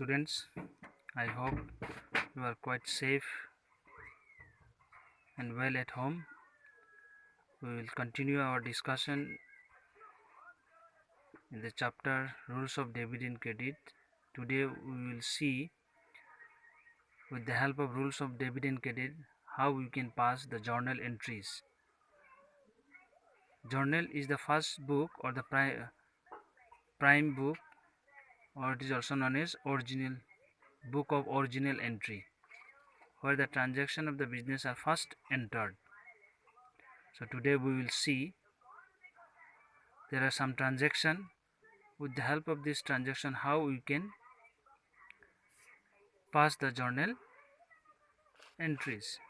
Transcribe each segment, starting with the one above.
Students, I hope you are quite safe and well at home. We will continue our discussion in the chapter Rules of Debit and Credit. Today we will see, with the help of rules of debit and credit, how we can pass the journal entries. Journal is the first book or the prime book, or it is also known as original book of original entry, where the transaction of the business are first entered. So today we will see there are some transaction. With the help of this transaction, how we can pass the journal entries.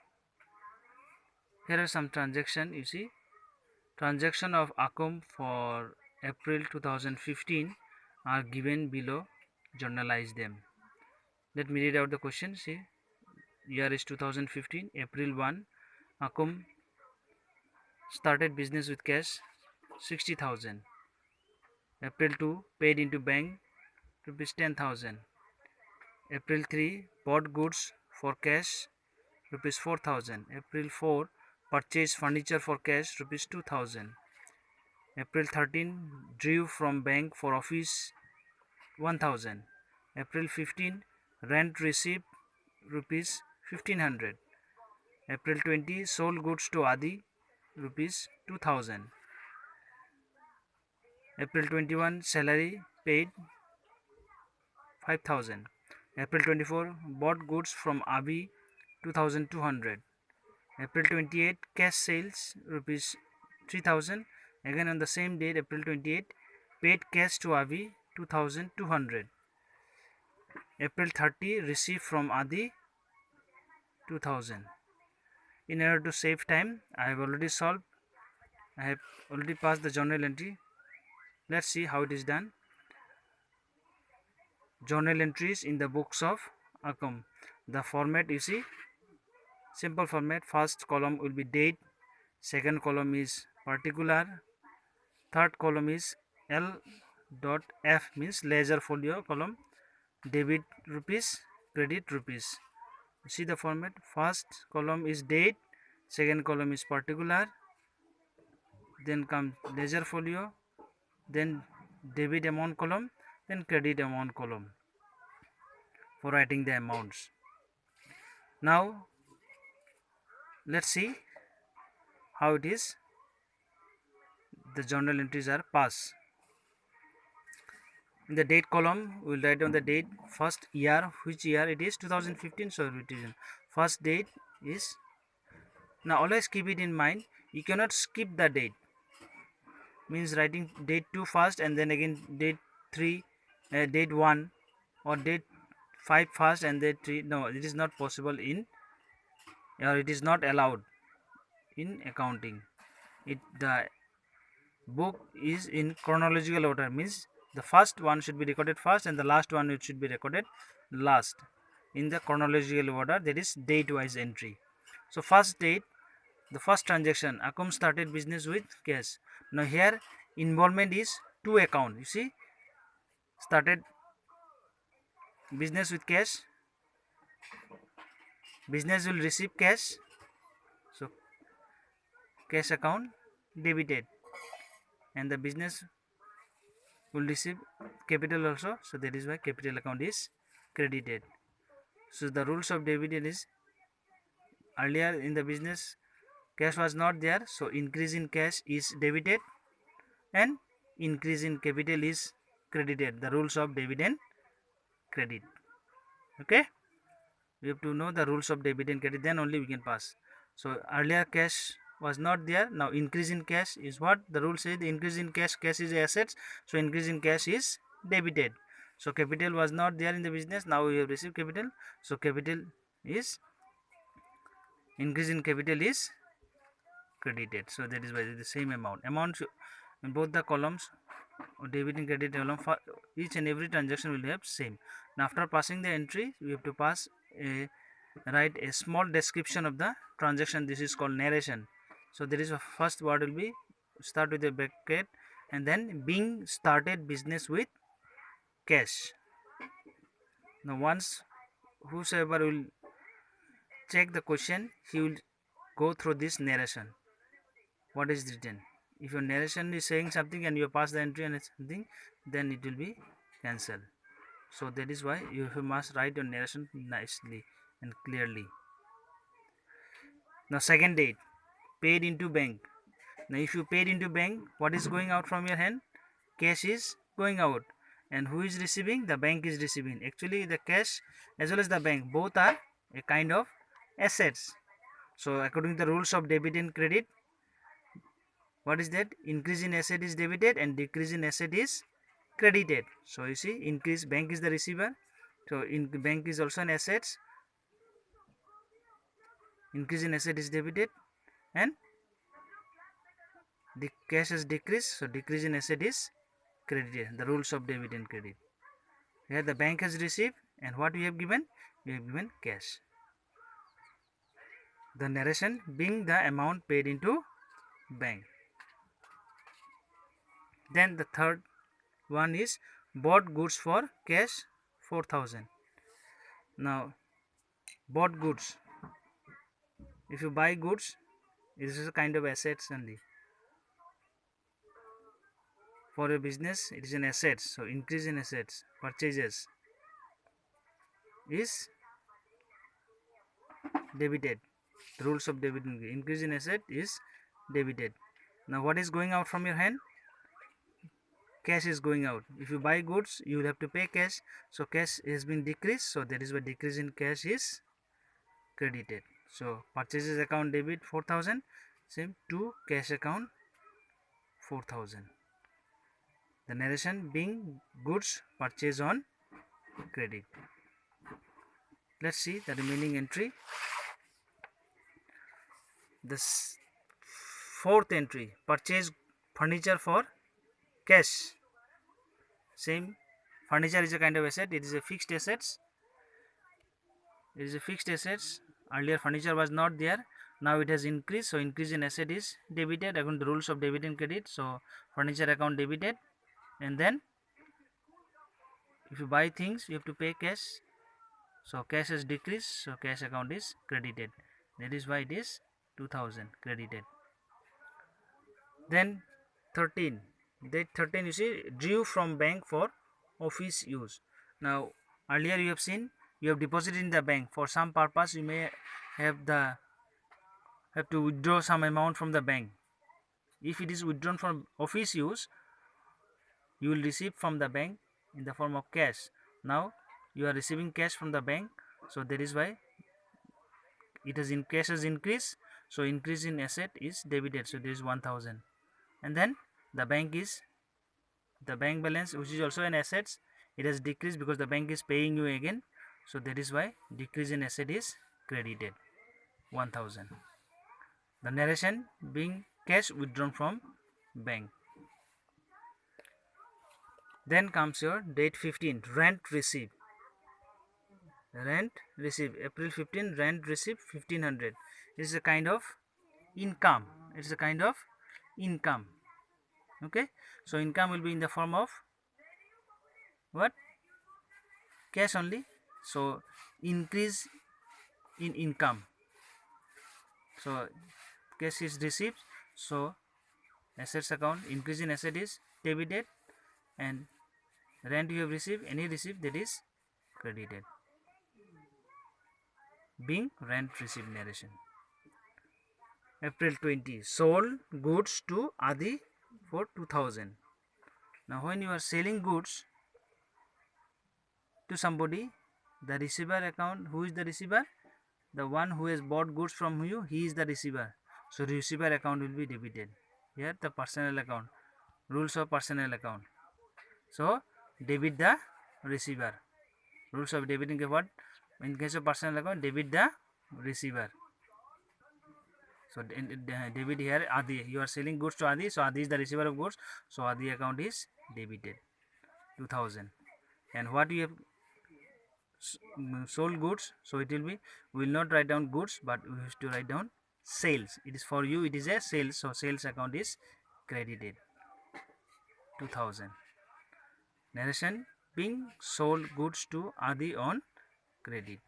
Here are some transaction. You see, transaction of Acom for April 2015 are given below. Journalize them. Let me read out the question. See, year is 2015. April 1, Acom started business with cash 60,000. April 2, paid into bank rupees 10,000. April 3, bought goods for cash rupees 4,000. April 4, purchased furniture for cash rupees 2,000. April 13, drew from bank for office 1,000. April 15, rent received rupees 1,500. April 20, sold goods to Adi rupees 2,000. April 21, salary paid 5,000. April 24, bought goods from Abi 2,200. April 28, cash sales rupees 3,000. Again on the same date, April 28, paid cash to Avi 2,200. April 30, received from Adi 2,000. In order to save time, I have already solved. I have already passed the journal entry. Let's see how it is done. Journal entries in the books of Acom. The format, you see, simple format. First column will be date, second column is particular, third column is L dot F means ledger folio column, debit rupees, credit rupees. See the format. First column is date, second column is particular, then comes ledger folio, then debit amount column, then credit amount column for writing the amounts. Now let's see how it is the journal entries are passed. In the date column, we will write down the date, first year, which year it is, 2015, so it is first date is. Now always keep it in mind, you cannot skip the date, means writing date 2 first and then again date 3, date 1 or date 5 first and date 3. No, it is not possible in, or it is not allowed in accounting. The book is in chronological order, means the first one should be recorded first and the last one it should be recorded last in the chronological order, that is date wise entry. So first date, the first transaction, Acom started business with cash. Now here involvement is two account. You see, started business with cash, business will receive cash, so cash account debited, and the business will receive capital also, so that is why capital account is credited. So the rules of dividend is, earlier in the business cash was not there, so increase in cash is debited and increase in capital is credited. The rules of dividend credit. Okay, we have to know the rules of debit and credit, then only we can pass. So earlier cash was not there, now increase in cash is what the rule says. The increase in cash, cash is assets, so increase in cash is debited. So capital was not there in the business, now we have received capital, so capital is, increase in capital is credited. So that is why the same amount in both the columns, debit and credit column, for each and every transaction will have same. Now after passing the entry, we have to pass a, write a small description of the transaction. This is called narration. So there is a first word will be start with a bracket and then being started business with cash. Now once whosoever will check the question, he will go through this narration. What is written? If your narration is saying something and you pass the entry and something, then it will be cancelled. So that is why you must write your narration nicely and clearly. Now second date, paid into bank. Now if you paid into bank, what is going out from your hand? Cash is going out. And who is receiving? The bank is receiving. Actually the cash as well as the bank, both are a kind of assets. So according to the rules of debit and credit, what is that? Increase in asset is debited and decrease in asset is credited. So you see, increase, bank is the receiver, so in bank is also an assets. Increase in asset is debited and the cash has decreased, so decrease in asset is credited. The rules of debit and credit. Here the bank has received, and what we have given? We have given cash. The narration being the amount paid into bank. Then the third one is bought goods for cash 4,000. Now bought goods, if you buy goods, it is a kind of assets only. For a business, it is an asset. So increase in assets, purchases is debited. The rules of debit and increase in asset is debited. Now what is going out from your hand? Cash is going out. If you buy goods, you will have to pay cash. So cash has been decreased. So that is why decrease in cash is credited. So purchases account debit 4,000, same to cash account 4,000. The narration being goods purchased on credit. Let's see the remaining entry. This fourth entry, purchase furniture for cash. Same, furniture is a kind of asset. It is a fixed assets. It is a fixed assets. Earlier furniture was not there. Now it has increased. So increase in asset is debited according to the rules of debit and credit. So furniture account debited, and then if you buy things, you have to pay cash. So cash has decreased. So cash account is credited. That is why it is 2,000 credited. Then 13. That 13 you see, drew from bank for office use. Now earlier you have seen, you have deposited in the bank for some purpose. You may have to withdraw some amount from the bank. If it is withdrawn from office use, you will receive from the bank in the form of cash. Now you are receiving cash from the bank, so that is why it has in cash has increased. So increase in asset is debited. So there is 1,000, and then the bank balance, which is also an assets, it has decreased because the bank is paying you again. So that is why decrease in asset is credited 1,000. The narration being cash withdrawn from bank. Then comes your date 15, rent received. Rent received April 15, rent received 1,500. It is a kind of income. It is a kind of income. Okay, so income will be in the form of what? Cash only. So increase in income. So cash is received. So assets account, increase in asset is debited, and rent you have received, any received, that is credited. Being rent received narration. April 20, sold goods to Adi for 2,000. Now when you are selling goods to somebody, the receiver account, who is the receiver? The one who has bought goods from you, he is the receiver. So receiver account will be debited. Here the personal account, rules of personal account. So debit the receiver. Rules of debiting what? In case of personal account, debit the receiver. So debit here Adi. You are selling goods to Adi, so Adi is the receiver of goods. So Adi account is debited 2,000. And what you have sold goods, so it will be, we will not write down goods, but we have to write down sales. It is for you, it is a sales, so sales account is credited 2,000. Narration being sold goods to Adi on credit.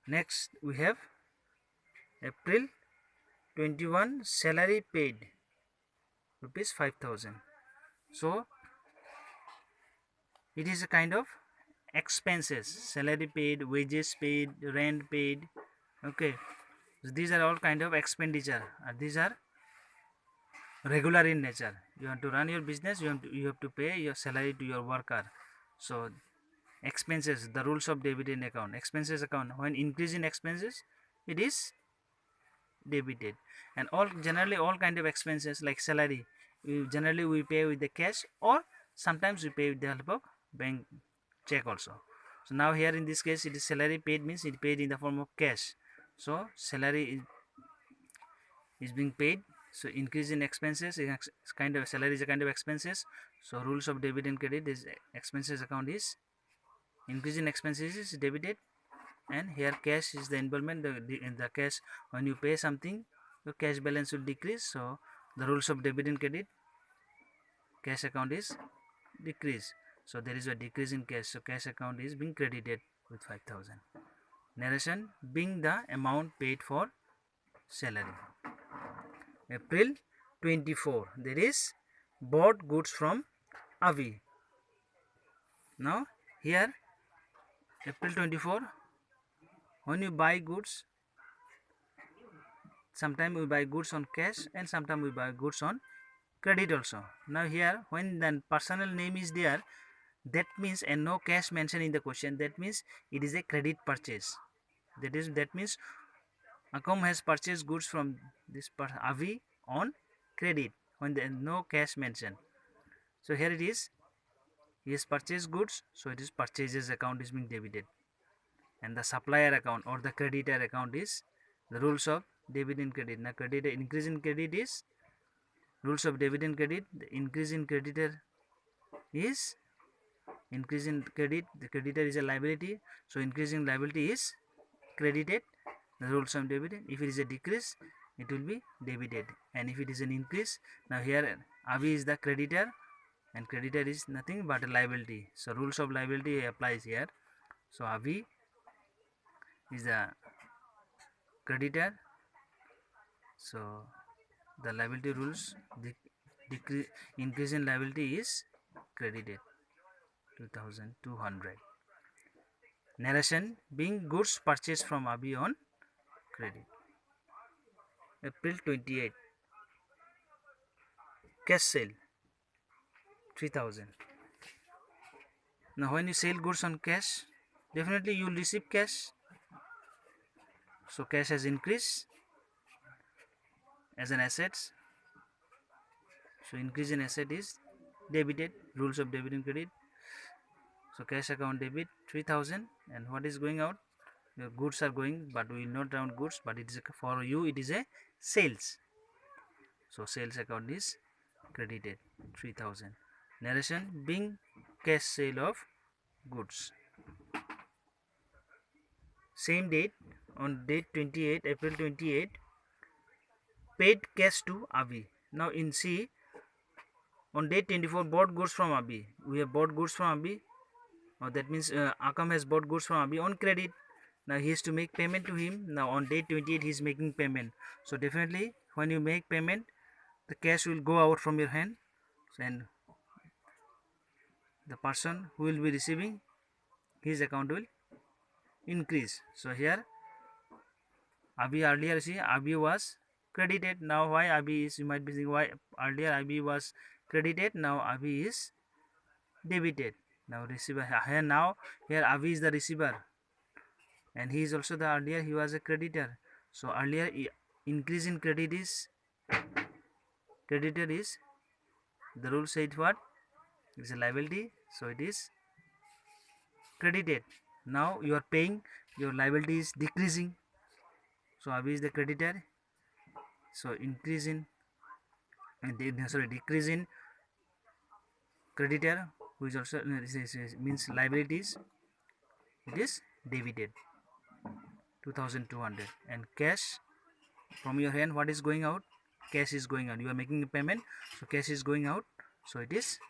Next we have April 21 salary paid rupees 5,000. So it is a kind of expenses, salary paid, wages paid, rent paid. Okay, so these are all kind of expenditure. These are regular in nature. You want to run your business, you have to pay your salary to your worker. So expenses, the rules of debited account, expenses account, when increase in expenses, it is debited. And all generally all kind of expenses like salary, generally we pay with the cash, or sometimes we pay with the help of bank check also. So now here in this case it is salary paid, means it paid in the form of cash. So salary is being paid. So increase in expenses is kind of, salary is a kind of expenses. So rules of debit and credit is expenses account is increase in expenses is debited, and here cash is the involvement. The cash, when you pay something, your cash balance will decrease. So the rules of debit and credit, cash account is decrease. So there is a decrease in cash. So cash account is being credited with 5,000. Narration being the amount paid for salary. April 24, there is bought goods from Avi. Now here April 24, when you buy goods, sometimes we buy goods on cash and sometimes we buy goods on credit also. Now here when the personal name is there, that means, and no cash mentioned in the question, that means it is a credit purchase. That means Akam has purchased goods from this Avi on credit when there is no cash mentioned. So here it is, he has purchased goods, so it is purchases account is being debited, and the supplier account or the creditor account is the rules of debit and credit. Now credit, increase in credit is rules of debit and credit. The increase in creditor is increase in credit, the creditor is a liability, so increase in liability is credited, the rules of debit. If it is a decrease, it will be debited, and if it is an increase, now here Avi is the creditor and creditor is nothing but a liability, so rules of liability applies here. So Avi is the creditor, so the liability rules, the decrease, increase in liability is credited 2,200. Narration being goods purchased from Avi on credit. April 28, cash sale 3,000. Now when you sell goods on cash, definitely you will receive cash. So cash has increased as an assets. So increase in asset is debited, rules of debit and credit. So cash account debit 3,000, and what is going out? Your goods are going, but we will not count goods, but it is for you it is a sales. So sales account is credited 3,000. Narration being cash sale of goods. Same date, on date 28, April 28, paid cash to Avi. Now in C, on date 24, bought goods from Avi. We have bought goods from Avi. That means Akam has bought goods from Avi on credit. Now he has to make payment to him. Now on date 28 he is making payment. So definitely when you make payment, the cash will go out from your hand, and the person who will be receiving, his account will increase. So here Avi, earlier see Avi was credited. Now why Avi is, you might be thinking why earlier Avi was credited, now Avi is debited. Now receiver here, now here Avi is the receiver, and he is also the, earlier he was a creditor. So earlier increase in credit is, creditor is, the rule said what, it is a liability, so it is credited. Now you are paying, your liability is decreasing, so Avi is the creditor. So increase in, decrease in creditor, who is also means liabilities, it is debited 2,200. And cash from your hand, what is going out? Cash is going out, you are making a payment, so cash is going out, so it is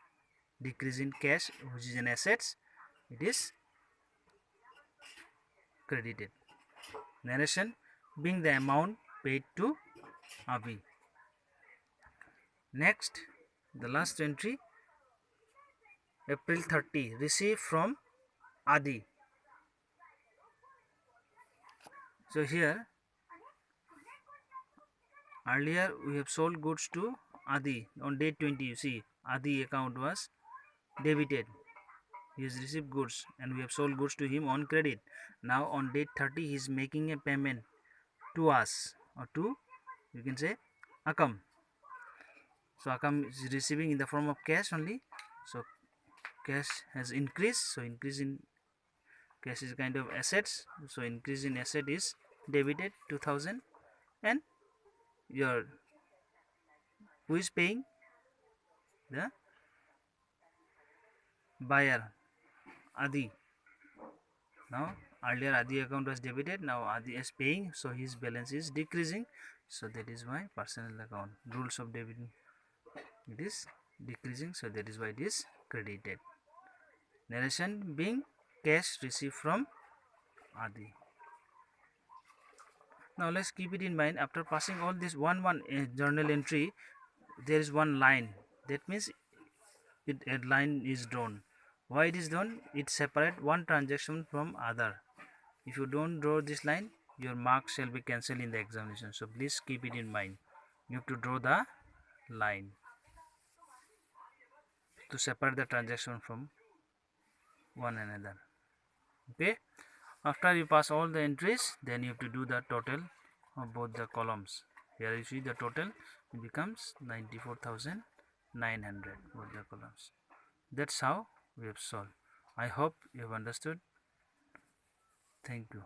decrease in cash, which is in assets, it is credited. Narration being the amount paid to Abi. Next, the last entry, April 30, received from Adi. So here, earlier we have sold goods to Adi on date 20. You see, Adi account was debited. He has received goods and we have sold goods to him on credit. Now on date 30, he is making a payment to us, or to, you can say, Akam. So Akam is receiving in the form of cash only. So cash has increased. So increase in cash is kind of assets. So increase in asset is debited 2000, and your who is paying? The buyer, Adi. Now earlier Adi account was debited, now Adi is paying, so his balance is decreasing. So that is why personal account rules of debiting, it is decreasing, so that is why it is credited. Narration being cash received from Adi. Now let's keep it in mind, after passing all this one journal entry, there is one line. That means a line is drawn. Why it is drawn? It separates one transaction from other. If you don't draw this line, your marks shall be cancelled in the examination. So please keep it in mind. You have to draw the line to separate the transaction from one another. Okay. After you pass all the entries, then you have to do the total of both the columns. Here you see the total, it becomes 94,900 both the columns. That's how we have solved. I hope you have understood. Thank you.